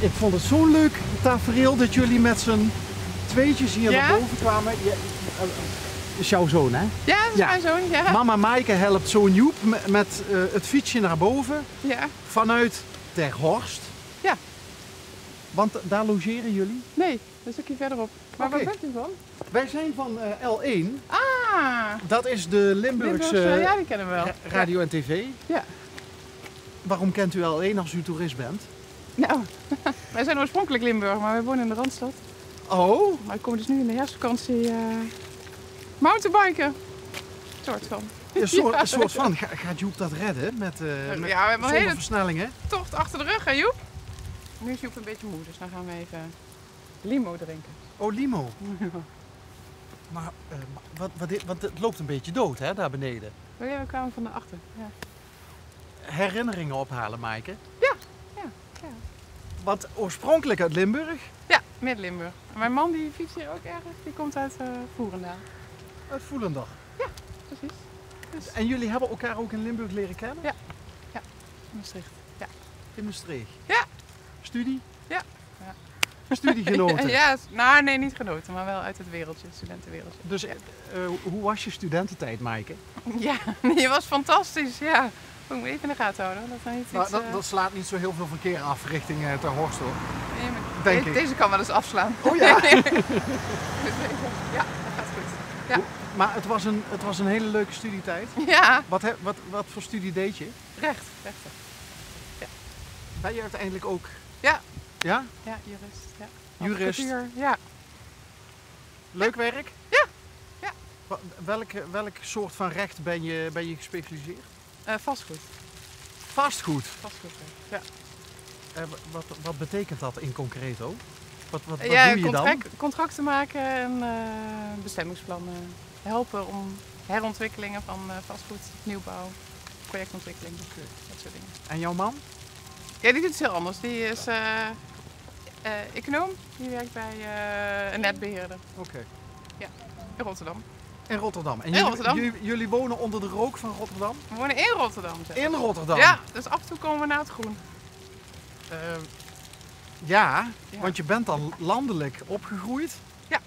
Ik vond het zo'n leuk tafereel dat jullie met z'n tweetjes hier naar boven kwamen. Is jouw zoon, hè? Ja, dat is mijn zoon, ja. Mama Maaike helpt zoon Joep met het fietsje naar boven. Ja. Vanuit Ter Horst. Ja. Want daar logeren jullie? Nee, dat is een stukje verderop. Maar Oké. waar bent u van? Wij zijn van L1. Ah! Dat is de Limburgse ja, die kennen we wel. radio en tv. Ja. Waarom kent u L1 als u toerist bent? Nou, wij zijn oorspronkelijk Limburg, maar wij wonen in de Randstad. Oh, Maar ik kom dus nu in de herfstvakantie mountainbiken. Soort van. een soort van. Gaat Joep dat redden met Ja, we hebben een zonder hele versnellingen? tocht achter de rug, hè Joep? Nu is Joep een beetje moe, dus dan gaan we even limo drinken. Oh, limo. Maar want het loopt een beetje dood, hè, daar beneden. Oh ja, we kwamen van daarachter. Ja. Herinneringen ophalen, Maaike. Ja. Want oorspronkelijk uit Limburg. Ja, Midden-Limburg. En mijn man die fietst hier ook ergens, die komt uit Voerendaal. Uit Voelendag. Precies. Dus En jullie hebben elkaar ook in Limburg leren kennen? Ja. Maastricht. Ja. In Maastricht? Ja. Studie? Ja. Studiegenoten? Ja, nou nee, niet genoten, maar wel uit het wereldje, het studentenwereldje. Dus hoe was je studententijd, Maaike? Ja, die was fantastisch, ja. Ik moet even in de gaten houden, dat nou niet Nou, iets... dat slaat niet zo heel veel verkeer af richting Ter Horst, hoor. nee, maar denk ik. Deze kan wel eens afslaan. Oh ja? Ja, dat gaat goed. Ja. Maar het was een hele leuke studietijd. Ja, Wat voor studie deed je? rechten. Ben je uiteindelijk ook... Ja. Ja? Ja, jurist. Ja. Jurist. Advocatuur, ja. Leuk werk? Ja. Welk soort van recht ben je gespecialiseerd? Vastgoed. Vastgoed. Vastgoed, ja. Wat betekent dat in concreto? Wat Ja, doe je dan? contracten maken en bestemmingsplannen helpen om herontwikkelingen van vastgoed, nieuwbouw, projectontwikkeling, dat soort dingen. En jouw man? Ja, die doet het heel anders. Die is econoom, die werkt bij een netbeheerder Oké. in Rotterdam. In Rotterdam. En In Rotterdam. jullie wonen onder de rook van Rotterdam? We wonen in Rotterdam. Zeg. In Rotterdam? Ja, dus af en toe komen we naar het groen. Ja, Ja. want je bent dan landelijk opgegroeid. Ja.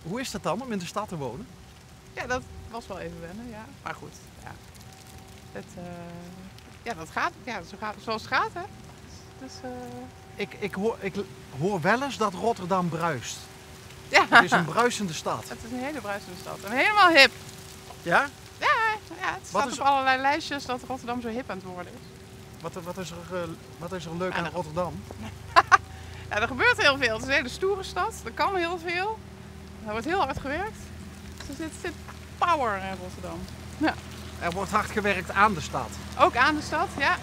Hoe is dat dan om in de stad te wonen? Ja, dat was wel even wennen, ja. Maar goed, ja. Dat gaat, ja, zoals het gaat, hè. Dus, Ik hoor wel eens dat Rotterdam bruist. ja, Het is een bruisende stad. het is een hele bruisende stad. En helemaal hip. Ja? Ja, het staat op allerlei lijstjes dat Rotterdam zo hip aan het worden is. Wat is er leuk aan nou. Rotterdam? Ja, er gebeurt heel veel. Het is een hele stoere stad. Er kan heel veel. Er wordt heel hard gewerkt. Dus er zit power in Rotterdam. Ja. Er wordt hard gewerkt aan de stad. Ook aan de stad, ja.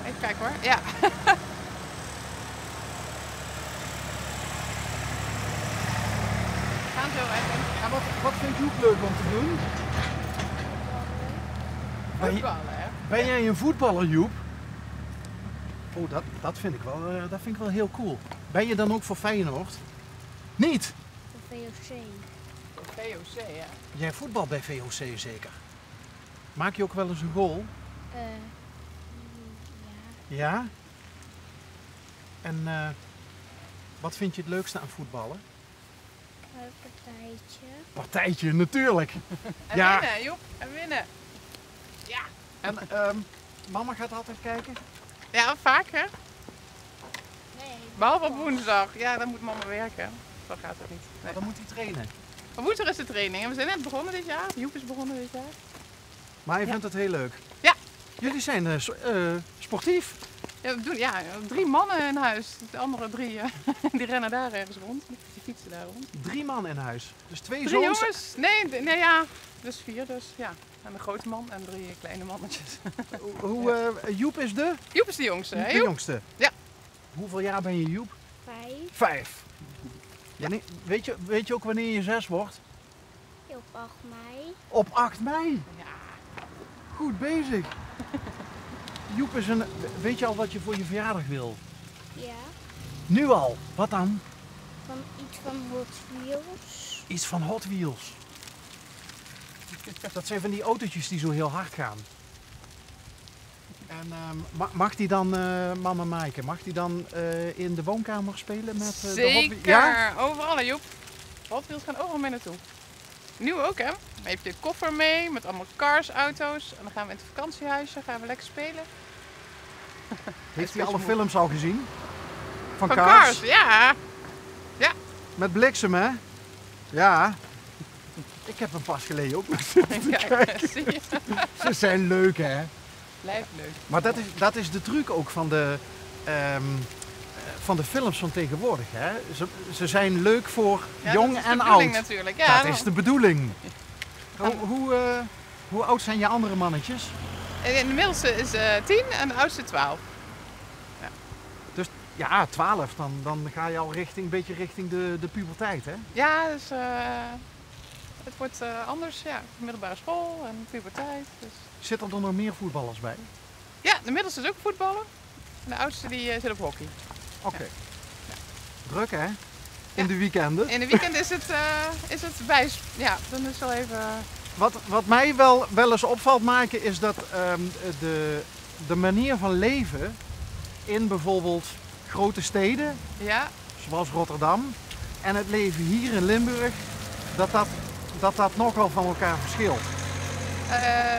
Even kijken hoor. Ja. We gaan zo even. En wat vind je ook leuk om te doen? Voetballen, hè? Ben jij een voetballer, Joep? Oh, dat vind ik wel heel cool. Ben je dan ook voor Feyenoord? Niet? De VOC. VOC, ja. Jij voetbalt bij VOC zeker? Maak je ook wel eens een goal? Ja. Ja? En wat vind je het leukste aan voetballen? Een partijtje. Partijtje, natuurlijk. En Ja. winnen, Joep. En winnen. Ja. En mama gaat altijd kijken? Ja, vaak hè. Nee. Behalve op woensdag. Ja, dan moet mama werken. Zo gaat het niet. Nee. Dan moet hij trainen. Maar woensdag is de training en we zijn net begonnen dit jaar. Joep is begonnen dit jaar. Maar je vindt het heel leuk? Ja. Jullie zijn sportief. Ja, we doen, 3 mannen in huis. De andere 3 die rennen daar ergens rond. Die fietsen daar rond. 3 man in huis. Dus 2 3 zoons. jongens? Nee, ja. Dus 4 dus, ja. En een grote man en 3 kleine mannetjes. Joep is de? Joep is de jongste, hè De Joep? jongste. Ja. Hoeveel jaar ben je, Joep? 5. 5. Ja, nee, weet je ook wanneer je 6 wordt? Op 8 mei. Op 8 mei. Ja. Goed bezig. Joep is weet je al wat je voor je verjaardag wil? Ja. Nu al. Wat dan? Van iets van Hot Wheels. Iets van Hot Wheels. Dat zijn van die autootjes die zo heel hard gaan. En mag die dan, mama Maaike, mag die dan in de woonkamer spelen met de Zeker, Hot Ja? overal hè Joep. Hot Wheels gaan overal mee naartoe. Nu ook hè. Dan heb je de koffer mee met allemaal cars, auto's. En dan gaan we in het vakantiehuisje, gaan we lekker spelen. Heeft hij alle films al gezien? Van Van Cars? Cars, ja. Met bliksem, hè? Ja. Ik heb hem pas geleden ook. Ja, zie je. Ze zijn leuk, hè? Blijft leuk. Maar dat is de truc ook van de films van tegenwoordig, hè? Ze zijn leuk voor Ja, jong dat is de en bedoeling oud. natuurlijk. Ja, Dat is de bedoeling. Hoe oud zijn je andere mannetjes? En de middelste is 10 en de oudste 12. Dus ja, 12, dan ga je al een beetje richting de puberteit, hè? Ja, dus het wordt anders. Ja, middelbare school en puberteit. Dus. Zit er dan nog meer voetballers bij? Ja, de middelste is ook voetballen. En de oudste die zit op hockey. Oké. Druk, hè? In de weekenden. In de weekend is het bij. Ja, dan is het wel even. Wat mij wel eens opvalt maken is dat de manier van leven in bijvoorbeeld grote steden, Ja, zoals Rotterdam, en het leven hier in Limburg, dat nogal van elkaar verschilt.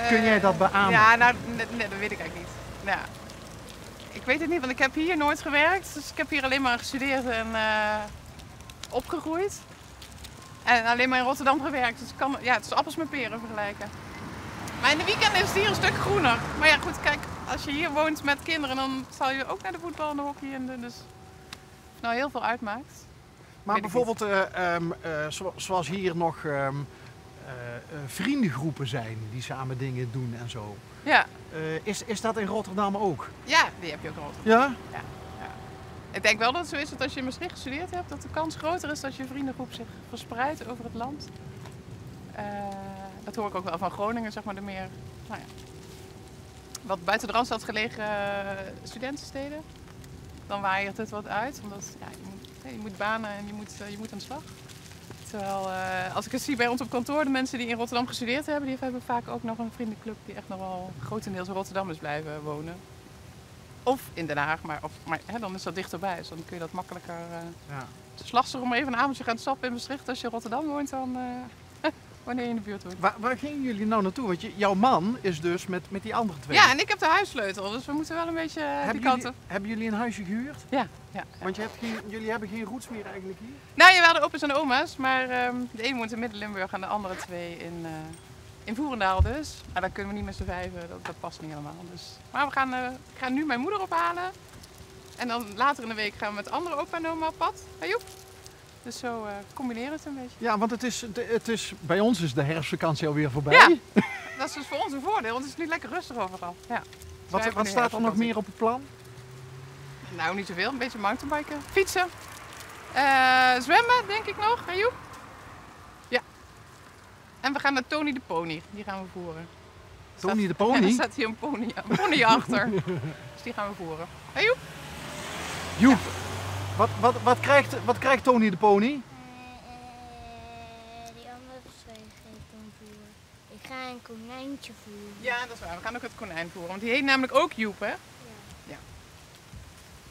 Kun jij dat beamen? Ja, nou, nee, dat weet ik eigenlijk niet. Ja. Ik weet het niet, want ik heb hier nooit gewerkt. Dus ik heb hier alleen maar gestudeerd en opgegroeid. En alleen maar in Rotterdam gewerkt. Dus het is appels met peren vergelijken. Maar in de weekend is het hier een stuk groener. Maar ja, goed, kijk, als je hier woont met kinderen, dan zal je ook naar de voetbal en de hockey. Dus of het nou heel veel uitmaakt. Maar weet ik bijvoorbeeld, zoals hier nog vriendengroepen zijn die samen dingen doen en zo. Ja, Is dat in Rotterdam ook? ja, die heb je ook in Rotterdam. Ja? Ik denk wel dat het zo is dat als je in Maastricht gestudeerd hebt, dat de kans groter is dat je vriendengroep zich verspreidt over het land. Dat hoor ik ook wel van Groningen, zeg maar, de meer, nou ja, wat buiten de Randstad gelegen studentensteden. Dan waait het wat uit, omdat ja, je moet banen en je moet aan de slag. Terwijl, als ik het zie bij ons op kantoor, de mensen die in Rotterdam gestudeerd hebben, die hebben vaak ook nog een vriendenclub die echt nog wel grotendeels in Rotterdam is blijven wonen. Of in Den Haag, maar dan is dat dichterbij, dus dan kun je dat makkelijker. Ja. Het is lastiger om even een avondje gaan stappen in Maastricht als je in Rotterdam woont dan wanneer je in de buurt woont. Waar gingen jullie nou naartoe? Want jouw man is dus met die andere twee. Ja, en ik heb de huissleutel, dus we moeten wel een beetje die kant op. Hebben jullie een huisje gehuurd? Ja. Want jullie hebben geen roots meer eigenlijk hier? Nou, je hadden opa's en oma's, maar de een woont in Midden-Limburg en de andere twee in Voerendaal dus. Maar dan kunnen we niet met z'n vijven, dat past niet helemaal. Dus. Maar ik ga nu mijn moeder ophalen. En dan later in de week gaan we met andere opa en oma op pad. Hey Joep. Dus zo combineren het een beetje. Ja, want bij ons is de herfstvakantie alweer voorbij. Ja, dat is dus voor ons een voordeel, want het is nu lekker rustig overal. Ja. Dus Wat staat er nog meer op het plan? Nou, niet zoveel. Een beetje mountainbiken, fietsen, zwemmen denk ik nog. Hey Joep. Ja. En we gaan naar Tony de Pony, die gaan we voeren. Tony de Ja, er Pony? staat hier een pony achter. Dus die gaan we voeren. Hey Joep. Joep, wat krijgt Tony de Pony? Die andere twee ga ik dan voeren. Ik ga een konijntje voeren. Ja, dat is waar. We gaan ook het konijn voeren, want die heet namelijk ook Joep, hè?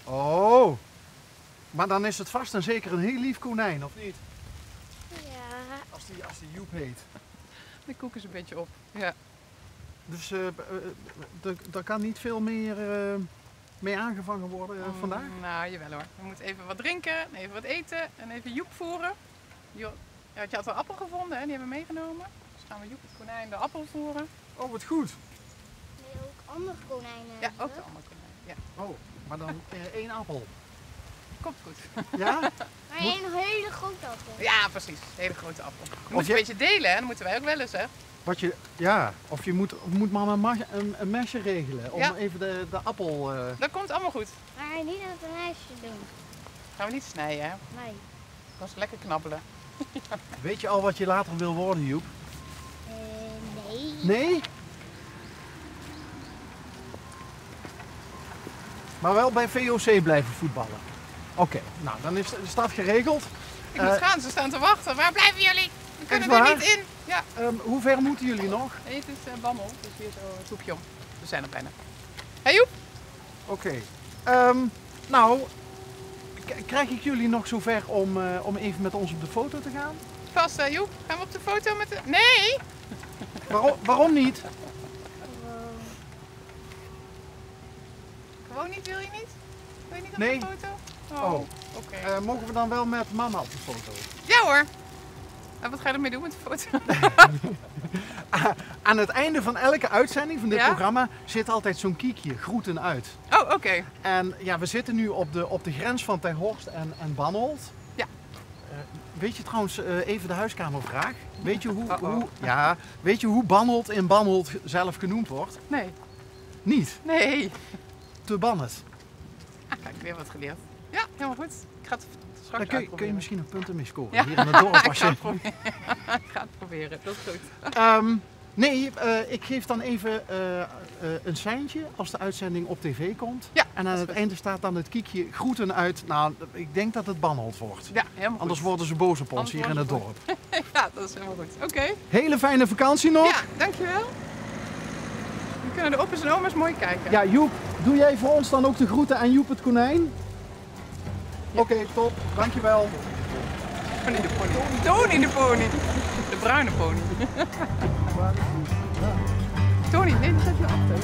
Oh, maar dan is het vast en zeker een heel lief konijn, of niet? Ja. Als die Joep heet. De koek is een beetje op. Ja. Dus er kan niet veel meer mee aangevangen worden vandaag? Nou, jawel hoor. We moeten even wat drinken, even wat eten en even Joep voeren. Je had een appel gevonden, hè? Die hebben we meegenomen. Dus gaan we Joep het konijn de appel voeren. Oh, wat goed. Nee, ook andere konijnen. Ja, hebben ook we. de andere konijn. Ja, Oh, maar dan 1 appel. komt goed. Ja? Maar een hele grote appel. Ja, precies. Een hele grote appel. We Of moeten je- een beetje delen, hè? Dat moeten wij ook wel eens, hè? Of je moet mama een mesje regelen om Ja. even de appel... Dat komt allemaal goed. Maar niet dat een ijsje doen. Gaan we niet snijden, hè? Nee. Dat is lekker knabbelen. Weet je al wat je later wil worden, Joep? Nee. Nee? Maar wel bij VOC blijven voetballen. Oké, nou dan is dat geregeld. Ik moet gaan, ze staan te wachten. Waar blijven jullie? We kunnen Echt er waar? niet in. Ja. Hoe ver moeten jullie nog? Nee, het is Bammel, dus hier zo een soepje om. We zijn er bijna. Hey Joep. Oké. Nou, krijg ik jullie nog zover om even met ons op de foto te gaan? Vast hè Joep. Gaan we op de foto met de... Nee! Waarom niet? Gewoon niet, wil je niet? Wil je niet op Nee. de foto? Oh. Oké. Mogen we dan wel met mama op de foto? Ja hoor. En wat ga je ermee doen met de foto? Aan het einde van elke uitzending van dit Ja? programma zit altijd zo'n kiekje, groeten uit. Oh, oké. En ja, we zitten nu op de grens van Terhorst en Banholt. Ja. Weet je trouwens, even de huiskamervraag. Weet je Uh-oh. weet je hoe Banholt in Banholt zelf genoemd wordt? Nee. Niet. Nee. Te Bannet. Ah, kijk, weer wat geleerd. Ja, helemaal goed. Ik ga het straks Daar kun je uitproberen. misschien een punt mee scoren. Ja. Hier in het dorp. Ik Als ga je... het proberen. Ik ga het proberen, dat is goed. Nee, ik geef dan even een seintje als de uitzending op tv komt. Ja, En aan dat is het goed. einde staat dan het kiekje groeten uit. Nou, ik denk dat het Banholt wordt. Ja, helemaal Anders goed. worden ze boos op ons Anders hier in het worden dorp. Ja, dat is helemaal goed. Oké. Hele fijne vakantie nog. Ja, dankjewel. Dan kunnen de opa's en oma's mooi kijken. Ja, Joep, doe jij voor ons dan ook de groeten aan Joep het konijn? Oké, top. Dankjewel. Tony de pony. Tony de pony. De bruine pony. Tony, nee, die staat hier achter.